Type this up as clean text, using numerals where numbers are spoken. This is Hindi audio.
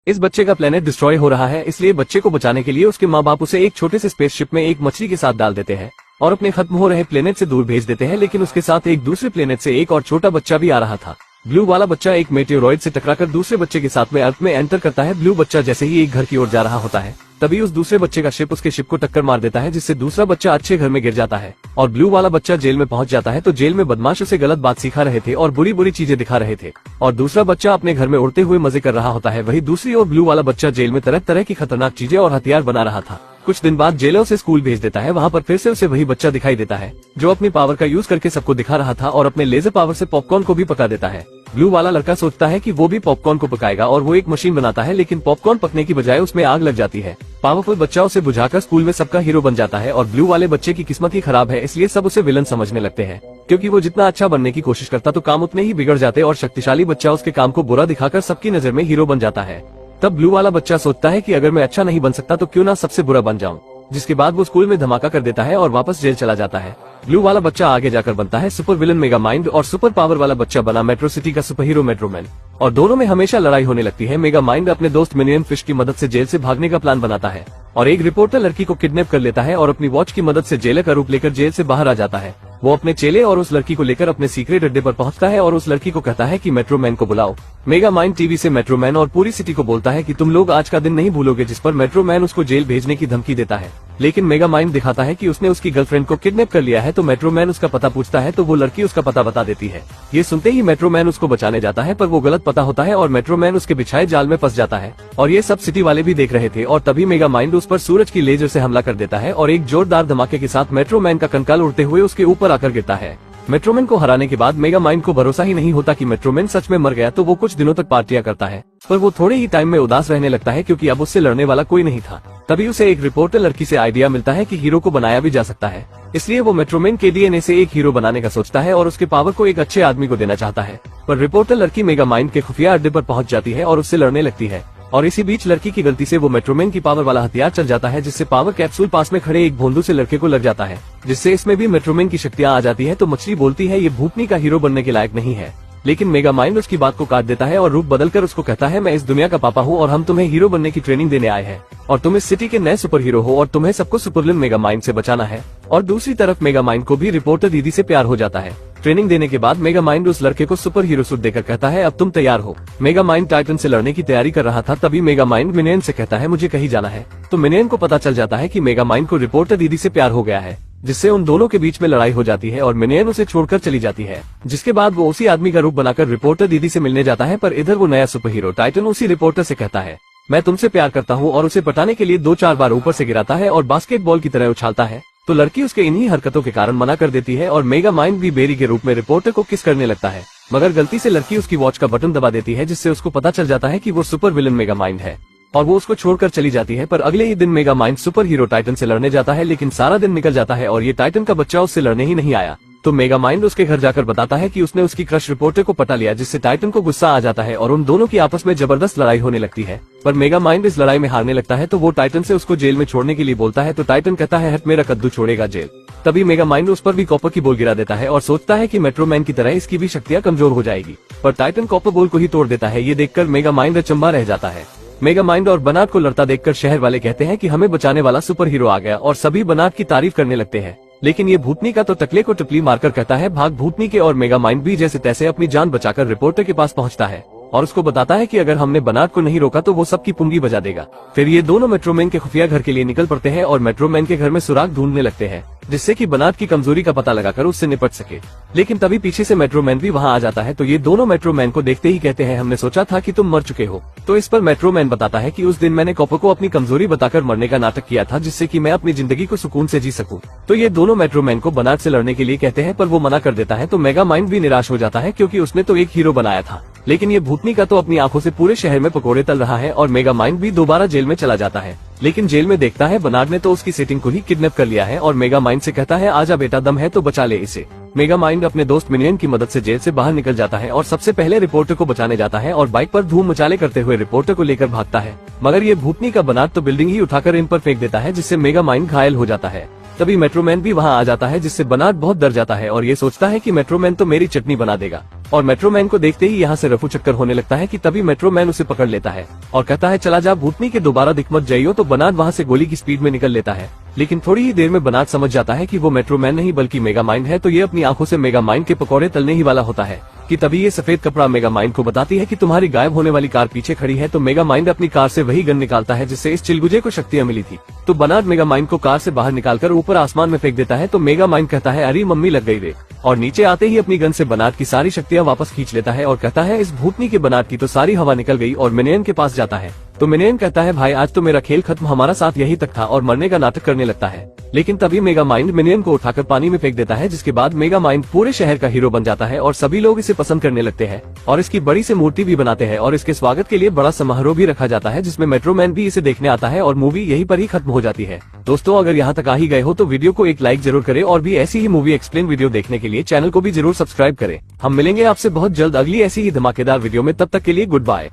इस बच्चे का प्लेनेट डिस्ट्रॉय हो रहा है, इसलिए बच्चे को बचाने के लिए उसके माँ बाप उसे एक छोटे से स्पेसशिप में एक मछली के साथ डाल देते हैं और अपने खत्म हो रहे प्लेनेट से दूर भेज देते हैं। लेकिन उसके साथ एक दूसरे प्लेनेट से एक और छोटा बच्चा भी आ रहा था। ब्लू वाला बच्चा एक मेटेओरॉइड से टकराकर दूसरे बच्चे के साथ में अर्थ में एंटर करता है। ब्लू बच्चा जैसे ही एक घर की ओर जा रहा होता है, तभी उस दूसरे बच्चे का शिप उसके शिप को टक्कर मार देता है, जिससे दूसरा बच्चा अच्छे घर में गिर जाता है और ब्लू वाला बच्चा जेल में पहुंच जाता है। तो जेल में बदमाश उसे गलत बात सिखा रहे थे और बुरी बुरी चीजें दिखा रहे थे और दूसरा बच्चा अपने घर में उड़ते हुए मजे कर रहा होता है। वही दूसरी ओर ब्लू वाला बच्चा जेल में तरह तरह की खतरनाक चीजें और हथियार बना रहा था। कुछ दिन बाद जेलर उसे स्कूल भेज देता है। वहाँ पर फिर से उसे वही बच्चा दिखाई देता है जो अपनी पावर का यूज करके सबको दिखा रहा था और अपने लेजर पावर से पॉपकॉर्न को भी पका देता है। ब्लू वाला लड़का सोचता है कि वो भी पॉपकॉर्न को पकाएगा और वो एक मशीन बनाता है, लेकिन पॉपकॉर्न पकने की बजाय उसमें आग लग जाती है। पावरफुल बच्चा उसे बुझाकर स्कूल में सबका हीरो बन जाता है और ब्लू वाले बच्चे की किस्मत ही खराब है, इसलिए सब उसे विलन समझने लगते हैं, क्योंकि वो जितना अच्छा बनने की कोशिश करता तो काम उतने ही बिगड़ जाते और शक्तिशाली बच्चा उसके काम को बुरा दिखाकर सबकी नजर में हीरो बन जाता है। तब ब्लू वाला बच्चा सोचता है कि अगर मैं अच्छा नहीं बन सकता तो क्यों ना सबसे बुरा बन जाऊं, जिसके बाद वो स्कूल में धमाका कर देता है और वापस जेल चला जाता है। ब्लू वाला बच्चा आगे जाकर बनता है सुपर विलन मेगा माइंड और सुपर पावर वाला बच्चा बना मेट्रो सिटी का सुपर हीरो मेट्रोमैन और दोनों में हमेशा लड़ाई होने लगती है। मेगा माइंड अपने दोस्त मिनियन फिश की मदद से जेल से भागने का प्लान बनाता है और एक रिपोर्टर लड़की को किडनैप कर लेता है और अपनी वॉच की मदद से जेलर का रूप लेकर जेल से बाहर आ जाता है। वो अपने चेले और उस लड़की को लेकर अपने सीक्रेट अड्डे पर पहुंचता है और उस लड़की को कहता है कि मेट्रोमैन को बुलाओ। मेगा माइंड टीवी से मेट्रोमैन और पूरी सिटी को बोलता है कि तुम लोग आज का दिन नहीं भूलोगे, जिस पर मेट्रोमैन उसको जेल भेजने की धमकी देता है। लेकिन मेगा माइंड दिखाता है कि उसने उसकी गर्लफ्रेंड को किडनैप कर लिया है। तो मेट्रोमैन उसका पता पूछता है तो वो लड़की उसका पता बता देती है। ये सुनते ही मेट्रोमैन उसको बचाने जाता है, पर वो गलत पता होता है और मेट्रोमैन उसके बिछाए जाल में फंस जाता है और ये सब सिटी वाले भी देख रहे थे। और तभी मेगा माइंड उस पर सूरज की लेजर से हमला कर देता है और एक जोरदार धमाके के साथ मेट्रोमैन का कंकाल उड़ते हुए उसके ऊपर आकर गिरता है। मेट्रोमैन को हराने के बाद मेगा माइंड को भरोसा ही नहीं होता कि मेट्रोमैन सच में मर गया। तो वो कुछ दिनों तक पार्टियां करता है, पर वो थोड़े ही टाइम में उदास रहने लगता है क्योंकि अब उससे लड़ने वाला कोई नहीं था। तभी उसे एक रिपोर्टर लड़की से आइडिया मिलता है कि हीरो को बनाया भी जा सकता है, इसलिए वो मेट्रोमैन के डीएनए से एक हीरो बनाने का सोचता है और उसके पावर को एक अच्छे आदमी को देना चाहता है। पर रिपोर्टर लड़की मेगा माइंड के खुफिया अड्डे पर पहुंच जाती है और उससे लड़ने लगती है और इसी बीच लड़की की गलती से वो मेट्रोमैन की पावर वाला हथियार चल जाता है, जिससे पावर कैप्सूल पास में खड़े एक भोंदू से लड़के को लग जाता है, जिससे इसमें भी मेट्रोमैन की शक्तियां आ जाती है। तो मछली बोलती है ये भूतनी का हीरो बनने के लायक नहीं है, लेकिन मेगा माइंड उसकी बात को काट देता है और रूप बदलकर उसको कहता है मैं इस दुनिया का पापा हूँ और हम तुम्हें हीरो बनने की ट्रेनिंग देने आए हैं और तुम इस सिटी के नए सुपर हीरो हो और तुम्हें सबको सुपरविलन मेगा माइंड से बचाना है। और दूसरी तरफ मेगा माइंड को भी रिपोर्टर दीदी से प्यार हो जाता है। ट्रेनिंग देने के बाद मेगा माइंड उस लड़के को सुपर हीरो सूट देकर कहता है अब तुम तैयार हो। मेगा माइंड टाइटन से लड़ने की तैयारी कर रहा था, तभी मेगा माइंड मिनियन से कहता है मुझे कहीं जाना है। तो मिनियन को पता चल जाता है कि मेगा माइंड को रिपोर्टर दीदी से प्यार हो गया है, जिससे उन दोनों के बीच में लड़ाई हो जाती है और मिनियन उसे छोड़कर चली जाती है। जिसके बाद वो उसी आदमी का रूप बनाकर रिपोर्टर दीदी से मिलने जाता है, पर इधर वो नया सुपर हीरो टाइटन उसी रिपोर्टर से कहता है मैं तुमसे प्यार करता हूँ और उसे पटाने के लिए 2-4 बार ऊपर से गिराता है और बास्केटबॉल की तरह उछालता है। तो लड़की उसके इन्हीं हरकतों के कारण मना कर देती है और मेगा माइंड भी बेरी के रूप में रिपोर्टर को किस करने लगता है, मगर गलती से लड़की उसकी वॉच का बटन दबा देती है, जिससे उसको पता चल जाता है कि वो सुपर विलन मेगा माइंड है और वो उसको छोड़कर चली जाती है। पर अगले ही दिन mega mind super hero Titan से लड़ने जाता है, लेकिन सारा दिन निकल जाता है और ये टाइटन का बच्चा उससे लड़ने ही नहीं आया। तो मेगा माइंड उसके घर जाकर बताता है कि उसने उसकी क्रश रिपोर्टर को पटा लिया, जिससे टाइटन को गुस्सा आ जाता है और उन दोनों की आपस में जबरदस्त लड़ाई होने लगती है। पर मेगा माइंड इस लड़ाई में हारने लगता है, तो वो टाइटन से उसको जेल में छोड़ने के लिए बोलता है। तो टाइटन कहता है हट मेरा कद्दू छोड़ेगा जेल। तभी मेगा माइंड उस पर भी कॉपर की बॉल गिरा देता है और सोचता है कि मेट्रोमैन की तरह इसकी भी शक्तियां कमजोर हो जाएगी, पर टाइटन कॉपर बॉल को ही तोड़ देता है। ये देखकर मेगा माइंड अचंभा रह जाता है। मेगा माइंड और बनाट को लड़ता देखकर शहर वाले कहते हैं कि हमें बचाने वाला सुपर हीरो आ गया और सभी बनाट की तारीफ करने लगते हैं। लेकिन ये भूतनी का तो टकले को टपली मारकर कहता है भाग भूतनी के, और मेगा माइंड भी जैसे तैसे अपनी जान बचाकर रिपोर्टर के पास पहुंचता है और उसको बताता है कि अगर हमने बनाट को नहीं रोका तो वो सबकी पुंगी बजा देगा। फिर ये दोनों मेट्रोमैन के खुफिया घर के लिए निकल पड़ते हैं और मेट्रोमैन के घर में सुराग ढूंढने लगते हैं, जिससे कि बनाट की कमजोरी का पता लगाकर उससे निपट सके। लेकिन तभी पीछे से मेट्रोमैन भी वहां आ जाता है। तो ये दोनों मेट्रोमैन को देखते ही कहते हैं हमने सोचा था कि तुम मर चुके हो। तो इस पर मेट्रोमैन बताता है कि उस दिन मैंने कॉपर को अपनी कमजोरी बताकर मरने का नाटक किया था, जिससे कि मैं अपनी जिंदगी को सुकून से जी सकूं। तो ये दोनों मेट्रोमैन को बनाट से लड़ने के लिए कहते हैं, पर वो मना कर देता है। तो मेगा माइंड भी निराश हो जाता है, क्योंकि उसने तो एक हीरो बनाया था, लेकिन ये भूतनी का तो अपनी आंखों से पूरे शहर में पकोड़े तल रहा है। और मेगा माइंड भी दोबारा जेल में चला जाता है, लेकिन जेल में देखता है बनाट ने तो उसकी सेटिंग को ही किडनैप कर लिया है और मेगा माइंड से कहता है आजा बेटा, दम है तो बचा ले इसे। मेगा माइंड अपने दोस्त मिनियन की मदद से जेल से बाहर निकल जाता है और सबसे पहले रिपोर्टर को बचाने जाता है और बाइक पर धूम मचाले करते हुए रिपोर्टर को लेकर भागता है, मगर ये भूतनी का बनाट तो बिल्डिंग ही उठाकर इन पर फेंक देता है, जिससे मेगा माइंड घायल हो जाता है। तभी मेट्रोमैन भी वहां आ जाता है, जिससे बनाट बहुत डर जाता है और ये सोचता है कि मेट्रोमैन तो मेरी चटनी बना देगा। और मेट्रोमैन को देखते ही यहाँ से रफू चक्कर होने लगता है कि तभी मेट्रोमैन उसे पकड़ लेता है और कहता है चला जा भूतनी के दोबारा दिख मत जाइयो। तो बनाट वहाँ से गोली की स्पीड में निकल लेता है, लेकिन थोड़ी ही देर में बनाट समझ जाता है कि वो मेट्रोमैन नहीं बल्कि मेगा माइंड है। तो ये अपनी आंखों से मेगा माइंड के पकौड़े तलने ही वाला होता है कि तभी ये सफेद कपड़ा मेगा माइंड को बताती है कि तुम्हारी गायब होने वाली कार पीछे खड़ी है। तो मेगा माइंड अपनी कार से वही गन निकालता है जिससे इस चिलगुजे को शक्तियां मिली थी। तो बनाट मेगा माइंड को कार से बाहर निकालकर ऊपर आसमान में फेंक देता है। तो मेगा माइंड कहता है अरे मम्मी लग गई रे, और नीचे आते ही अपनी गन से बनाट की सारी शक्तियां वापस खींच लेता है और कहता है इस भूतनी के बनाट की तो सारी हवा निकल गई। और मिनियन के पास जाता है तो मिनियन कहता है भाई आज तो मेरा खेल खत्म, हमारा साथ यही तक था, और मरने का नाटक करने लगता है। लेकिन तभी मेगा माइंड मिनियन को उठाकर पानी में फेंक देता है, जिसके बाद मेगा माइंड पूरे शहर का हीरो बन जाता है और सभी लोग इसे पसंद करने लगते हैं और इसकी बड़ी सी मूर्ति भी बनाते हैं और इसके स्वागत के लिए बड़ा समारोह भी रखा जाता है जिसमें मेट्रोमैन भी इसे देखने आता है और मूवी यहीं पर ही खत्म हो जाती है। दोस्तों अगर यहाँ तक आ ही गए हो तो वीडियो को एक लाइक जरूर करें और भी ऐसी ही मूवी एक्सप्लेन वीडियो देखने के लिए चैनल को भी जरूर सब्सक्राइब करें। हम मिलेंगे आपसे बहुत जल्द अगली ऐसी ही धमाकेदार वीडियो में, तब तक के लिए गुड बाय।